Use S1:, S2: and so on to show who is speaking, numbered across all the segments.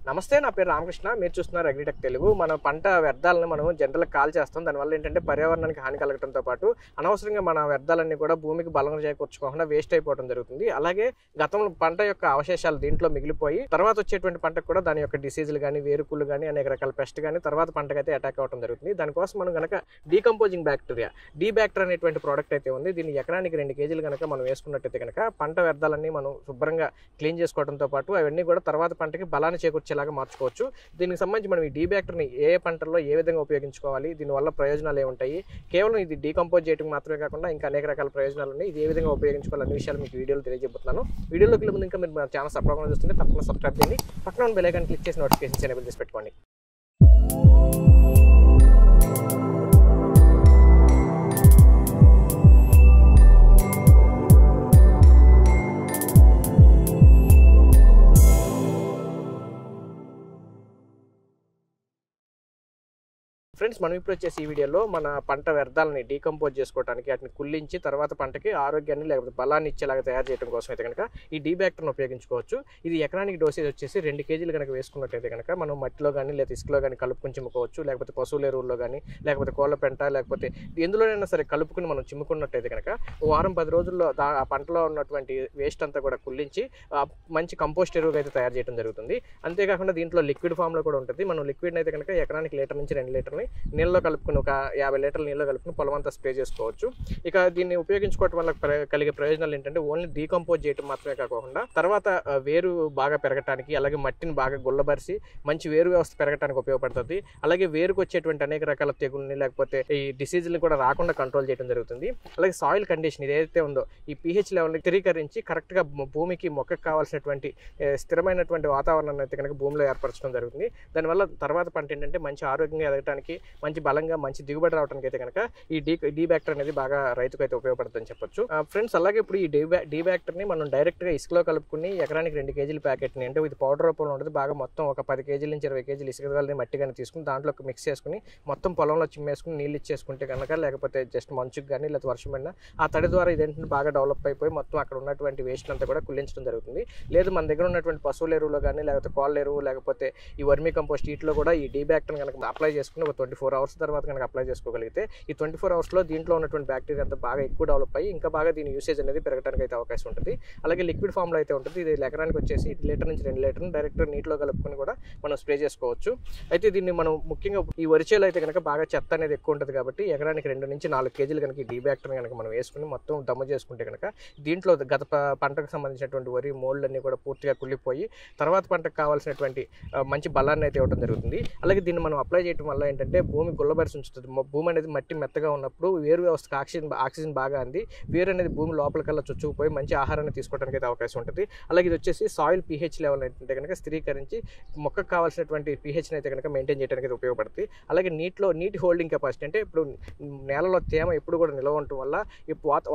S1: నమస్తే, నా పేరు రామకృష్ణ. మీరు చూస్తున్నారు అగ్రిటెక్ తెలుగు. మన పంట వ్యర్థాలను మనం జనరల్గా కాల్ చేస్తాం. దానివల్ల ఏంటంటే పర్యావరణానికి హాని కలగడంతో పాటు అనవసరంగా మన వ్యర్థాలన్నీ కూడా భూమికి బలం చేకూర్చుకోకుండా వేస్ట్ అయిపోవడం జరుగుతుంది. అలాగే గతంలో పంట యొక్క అవశేషాలు దీంట్లో మిగిలిపోయి తర్వాత వచ్చేటువంటి పంటకు కూడా దాని యొక్క డిసీజులు కానీ, వేరుకుళ్ళు కానీ, అనేక రకాల పెస్ట్ కానీ తర్వాత పంటకైతే అటాక్ అవ్వడం జరుగుతుంది. దానికోసం మనం కనుక డీకంపోజింగ్ బ్యాక్టీరియా డీబ్యాక్టర్ అనేటువంటి ప్రోడక్ట్ అయితే ఉంది. దీన్ని ఎకరానికి 2 కేజీలు కనుక మనం వేసుకున్నట్టయితే కనుక పంట వ్యర్థాలన్నీ మనం శుభ్రంగా క్లీన్ చేసుకోవడంతో పాటు అవన్నీ కూడా తర్వాత పంటకి బలాన్ని చేకూర్చేలాగా మార్చుకోవచ్చు. దీనికి సంబంధించి మనం ఈ డీబ్యాక్టర్ని ఏ పంటల్లో ఏ విధంగా ఉపయోగించుకోవాలి, దీనివల్ల ప్రయోజనాలు ఏముంటాయి, కేవలం ఇది డీకంపోజ్ చేయడం మాత్రమే కాకుండా ఇంకా అనేక రకాల ప్రయోజనాలు ఉన్నాయి. ఇది ఏ విధంగా ఉపయోగించుకోవాలి అనే విషయాలు మీకు వీడియోలో తెలియజేస్తున్నాను. వీడియోలోకి వెళ్ళే ముందు ఇంకా మీరు మన ఛానల్ సబ్స్క్రైబ్ చూస్తుంటే తప్పకుండా సబ్స్క్రైబ్ చేయండి. పక్కన ఉన్న బెల్ ఐకాన్ క్లిక్ చేసి నోటిఫికేషన్స్ ఎనేబుల్ చేసి పెట్టుకోండి. ఫ్రెండ్స్, మనం ఇప్పుడు వచ్చేసి ఈ వీడియోలో మన పంట వ్యర్థాలని డీకంపోజ్ చేసుకోవడానికి, వాటిని కుళ్ళించి తర్వాత పంటకి ఆరోగ్యాన్ని లేకపోతే బలాన్ని ఇచ్చేలాగా తయారు చేయడం కోసం అయితే కనుక ఈ డీబ్యాక్టర్ని ఉపయోగించుకోవచ్చు. ఇది ఎకరానికి డోసేజ్ వచ్చేసి 2 కేజీలు కనుక వేసుకున్నట్టయితే కనుక మనం మట్టిలో కానీ లేదా ఇసుకలో కానీ కలుపుకొని చిమ్ముకోవచ్చు. లేకపోతే పశువుల ఎరువుల్లో కానీ, లేకపోతే కోళ్ళ పెంట, లేకపోతే ఎందులోనైనా సరే కలుపుకుని మనం చిమ్ముకున్నట్టయితే కనుక వారం 10 రోజుల్లో ఆ పంటలో ఉన్నటువంటి వేస్ట్ అంతా కూడా కుళ్ళించి మంచి కంపోస్ట్ ఎరువుగా అయితే తయారు చేయడం జరుగుతుంది. అంతేకాకుండా దీంట్లో లిక్విడ్ ఫామ్లో కూడా ఉంటుంది. మనం లిక్విడ్ అయితే కనుక ఎకరానికి 1 నుంచి 2 లీటర్ని నీళ్ళలో కలుపుకుని ఒక 50 లీటర్ల నీళ్ళలో కలుపుకుని పొలం అంతా స్ప్రే చేసుకోవచ్చు. ఇక దీన్ని ఉపయోగించుకోవడం వల్ల కలిగే ప్రయోజనాలు ఏంటంటే ఓన్లీ డీకంపోజ్ చేయడం మాత్రమే కాకుండా తర్వాత వేరు బాగా పెరగటానికి, అలాగే మట్టిని బాగా గుల్లబరిచి మంచి వేరు వ్యవస్థ పెరగడానికి ఉపయోగపడుతుంది. అలాగే వేరుకు వచ్చేటువంటి అనేక రకాల తెగుల్ని లేకపోతే ఈ డిసీజుల్ని కూడా రాకుండా కంట్రోల్ చేయడం జరుగుతుంది. అలాగే సాయిల్ కండిషన్ ఏదైతే ఉందో ఈ pH లెవెల్ని స్థిరీకరించి కరెక్ట్గా భూమికి మొక్కకు కావాల్సినటువంటి స్థిరమైనటువంటి వాతావరణాన్ని అయితే కనుక భూమిలో ఏర్పరచడం జరుగుతుంది. దానివల్ల తర్వాత పంట ఏంటంటే మంచి ఆరోగ్యంగా ఎదగటానికి, మంచి బలంగా మంచి దిగుబడి రావడానికి అయితే కనుక ఈ డీబ్యాక్టర్ అనేది బాగా రైతుకు అయితే ఉపయోగపడుతుందని చెప్పొచ్చు. ఫ్రెండ్స్, అలాగే ఇప్పుడు ఈ డీబ్యాక్టర్ని మనం డైరెక్ట్గా ఇసుకలో కలుపుకుని ఎకరానికి 2 కేజీల ప్యాకెట్ని, అంటే ఇది పౌడర్ రూపంలో ఉంటుంది, బాగా మొత్తం ఒక 10 కేజీల నుంచి 20 కేజీలు ఇసుక మట్టి కానీ తీసుకుని దాంట్లో మిక్స్ చేసుకుని మొత్తం పొలంలో చిమ్మేసుకుని నీళ్ళు ఇచ్చేసుకుంటే కనుక, లేకపోతే జస్ట్ మంచుకు కానీ లేకపోతే వర్షం పడినా ఆ తడి ద్వారా ఇదేంటంటే బాగా డెవలప్ అయిపోయి మొత్తం అక్కడ ఉన్నటువంటి వేస్ట్ అంతా కూడా కుళ్ళించడం జరుగుతుంది. లేదు మన దగ్గర ఉన్నటువంటి పశువుల ఎరువులో కానీ, లేకపోతే కోళ్ళ ఎరువు, లేకపోతే ఈ వర్మీ కంపోస్ట్ వీటిలో కూడా ఈ డీబ్యాక్టర్ని కనుక అప్లై చేసుకుని ఒక 24 అవర్స్ తర్వాత కనుక అప్లై చేసుకోగలిగితే ఈ 24 అవర్స్లో దీంట్లో ఉన్నటువంటి బ్యాక్టీరియా అంతా బాగా ఎక్కువ డెవలప్ అయ్యి ఇంకా బాగా దీని యూసేజ్ అనేది పెరగడానికి అయితే అవకాశం ఉంటుంది. అలాగే లిక్విడ్ ఫామ్లో అయితే ఉంటుంది. ఇది ఎకరానికి వచ్చేసి 1 లీటర్ నుంచి 2 లీటర్ని డైరెక్ట్ నీటిలో కలుపుకొని కూడా మనం స్ప్రే చేసుకోవచ్చు. అయితే దీన్ని మనం ముఖ్యంగా ఈ వరిచేలో అయితే కనుక బాగా చెత్త అనేది ఎక్కువ ఉంటుంది కాబట్టి ఎకరానికి 2 నుంచి 4 కేజీలు కనుక ఈ డీబ్యాక్టర్ని కనుక మనం వేసుకుని మొత్తం దమ్ము చేసుకుంటే కనుక దీంట్లో గత పంటకు సంబంధించినటువంటి వరి మోల్డ్లన్నీ కూడా పూర్తిగా కుళ్ళిపోయి తర్వాత పంటకు కావాల్సినటువంటి మంచి బలాన్ని అయితే ఇవ్వడం జరుగుతుంది. అలాగే దీన్ని మనం అప్లై చేయడం వల్ల ఏంటంటే భూమి గుల్లబరిచి ఉంచుతుంది. భూమి అనేది మట్టి మెత్తగా ఉన్నప్పుడు వేరు వ్యవస్థకు ఆక్సిజన్ బాగా అంది వేరు అనేది భూమి లోపలికల్లా చొచ్చుకుపోయి మంచి ఆహారాన్ని తీసుకోవడానికి అయితే అవకాశం ఉంటుంది. అలాగే ఇది వచ్చేసి సాయిల్ pH లెవెల్ అయితే కనుక స్థిరీకరించి మొక్కకు కావాల్సినటువంటి pHని అయితే కనుక మెయింటైన్ చేయడానికి అయితే ఉపయోగపడుతుంది. అలాగే నీటి హోల్డింగ్ కెపాసిటీ, అంటే ఇప్పుడు నేలలో తేమ ఎప్పుడు కూడా నిల్వ ఉండటం వల్ల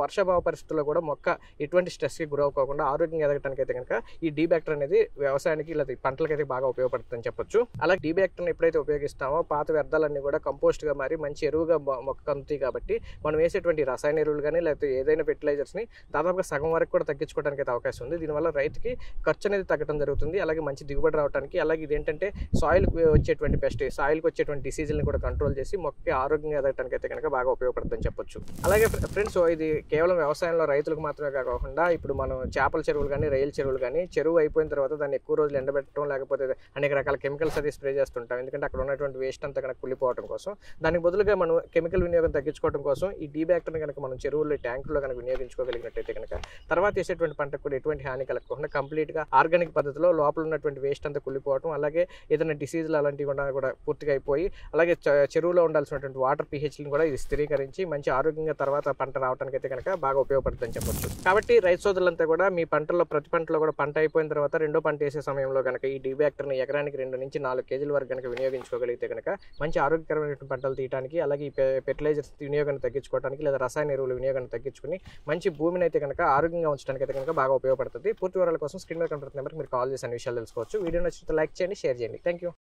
S1: వర్షాభావ పరిస్థితుల్లో కూడా మొక్క ఎటువంటి స్ట్రెస్కి గురవుకోకుండా ఆరోగ్యంగా ఎదగడానికి అయితే కనుక ఈ డీబ్యాక్టర్ అనేది వ్యవసాయానికి లేదా పంటలకైతే బాగా ఉపయోగపడుతుందని చెప్పొచ్చు. అలాగే డీబ్యాక్టర్ని ఎప్పుడైతే ఉపయోగిస్తామో పాత వ్యర్థాలన్నీ కూడా కంపోస్ట్గా మారి మంచి ఎరువుగా మొక్క అందుతాయి. కాబట్టి మనం వేసేటువంటి రసాయన ఎరువులు కానీ లేకపోతే ఏదైనా ఫెర్టిలైజర్స్ని దాదాపుగా సగం వరకు కూడా తగ్గించుకోవడానికి అయితే అవకాశం ఉంది. దీనివల్ల రైతుకి ఖర్చు అనేది తగ్గడం జరుగుతుంది. అలాగే మంచి దిగుబడి రావడానికి, అలాగే ఇదేంటంటే సాయిల్కి వచ్చేటువంటి పెస్ట్, సాయిల్కి వచ్చేటువంటి డిసీజులను కూడా కంట్రోల్ చేసి మొక్కకి ఆరోగ్యంగా ఎదగడానికి అయితే కనుక బాగా ఉపయోగపడుతుందని చెప్పొచ్చు. అలాగే ఫ్రెండ్స్, ఇది కేవలం వ్యవసాయంలో రైతులకు మాత్రమే కాకుండా ఇప్పుడు మనం చేపల చెరువులు కానీ, రొయ్యల చెరువులు కానీ చెరువు అయిపోయిన తర్వాత దాన్ని ఎక్కువ రోజులు ఎండబెట్టడం, లేకపోతే అనేక రకాల కెమికల్స్ అది స్ప్రే చేస్తుంటాం. ఎందుకంటే అక్కడ ఉన్నటువంటి వేస్ట్ అంతా కనుక కుళ్ళిపోవడం కోసం. దానికి బదులుగా మనం కెమికల్ వినియోగం తగ్గించుకోవడం కోసం ఈ డీబ్యాక్టర్ని కనుక మనం చెరువుల్లో ట్యాంకుల్లో కనుక వినియోగించుకోగలిగినట్టయితే కనుక తర్వాత వేసేటువంటి పంటకు కూడా ఎటువంటి హాని కలగకుండా కంప్లీట్గా ఆర్గానిక్ పద్ధతిలో లోపల ఉన్నటువంటి వేస్ట్ అంతా కుళ్ళిపోవడం, అలాగే ఏదైనా డిసీజులు అలాంటివి కూడా పూర్తిగా అయిపోయి, అలాగే చెరువులో ఉండాల్సినటువంటి వాటర్ pHని కూడా ఇది స్థిరీకరించి మంచి ఆరోగ్యంగా తర్వాత పంట రావడానికి అయితే కనుక బాగా ఉపయోగపడుతుందని చెప్పొచ్చు. కాబట్టి రైతు సోదరులంతా కూడా మీ పంటల్లో ప్రతి పంటలో కూడా పంట అయిపోయిన తర్వాత రెండో పంట వేసే సమయంలో కనుక ఈ డీబ్యాక్టర్ని ఎకరానికి 2 నుంచి 4 కేజీల వరకు కనుక వినియోగించుకోగలిగితే కనుక మంచి ఆరోగ్యకరమైన పంటలు తీయడానికి, అలాగే ఈ ఫెర్టిలైజర్స్ వినియోగాన్ని తగ్గించుకోవడానికి లేదా రసాయన ఎరువుల వినియోగాన్ని తగ్గించుకుని మంచి భూమిని అయితే కనుక ఆరోగ్యంగా ఉంచడానికి అయితే కనుక బాగా ఉపయోగపడుతుంది. పూర్తి వివరాల కోసం స్క్రీన్ మీద కనపడుతున్న నెంబర్కి మీరు కాల్ చేసి అన్ని విషయాలు తెలుసుకోవచ్చు. వీడియో నచ్చితే లైక్ చేయండి, షేర్ చేయండి. Thank you.